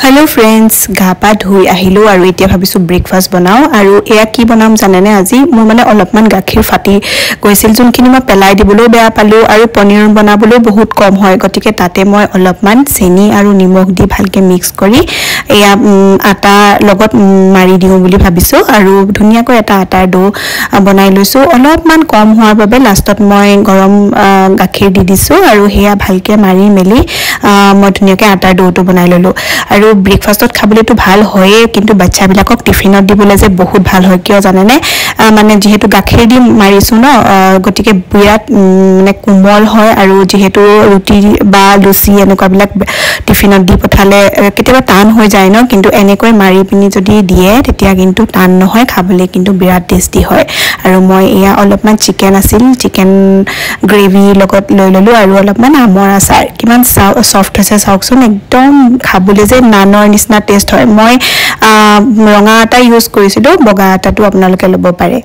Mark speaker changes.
Speaker 1: hello friends गापा धुई आहिलो আৰু এতিয়া ভাবিছো ব্ৰেকফাষ্ট বনাও আৰু এয়া কি বনাম জানেনে আজি মই মানে অলপমান গাখীৰ ফাটি গৈছিল যোনখিনি মই পেলাই দিবলৈ বেয়া পালো আৰু পনীৰ বনাবলৈ বহুত কম হয় গতিকে তাতে মই অলপমান চেনি আৰু নিমখ দি ভালকে মিক্স কৰি এয়া আটা লগত মাৰি দিও বুলি ভাবিছো আৰু ধুনিয়াকৈ এটা আটাৰ ডো বনাই লৈছো অলপমান কম হোৱাৰ বাবে লাষ্টত মই গৰম গাখীৰ দি দিছো আৰু হেয়া ভালকে মাৰি মেলি মই ধুনিয়াকৈ আটাৰ ডোটো বনাই ললো আৰু ব্ৰেকফাষ্টত খাবলৈ তো ভাল হয়ে কিন্তু বাচ্চা বিলাকক টিফিনত দিবলৈ যে বহুত ভাল হয় কিয় জানেনে মানে যেহেতু গাখীৰ দি মাৰিছো ন গতিকে বিৰাট মানে কোমল হয় আৰু যেহেতু ৰুটি বা লুচি এনেকুৱা বিলাক টিফিনত দি পঠালে কেতিয়াবা টান হৈ যায় ন কিন্তু এনেকৈ মাৰি পিনি যদি দিয়ে তেতিয়া কিন্তু টান নহয় খাবলৈ কিন্তু বিৰাট টেস্টি হয় আৰু মই এয়া অলপমান চিকেন আছিল চিকেন গ্ৰেভি লগত লৈ ললো আৰু অলপমান আমৰ আচাৰ কিমান সফট হৈছে চাওকচোন একদম খাবলৈ যে নানৰ নিচিনা টেষ্ট হয় মই ৰঙা আটা ইউজ কৰিছিলো বগা আটাটো আপোনালোকে ল'ব পাৰে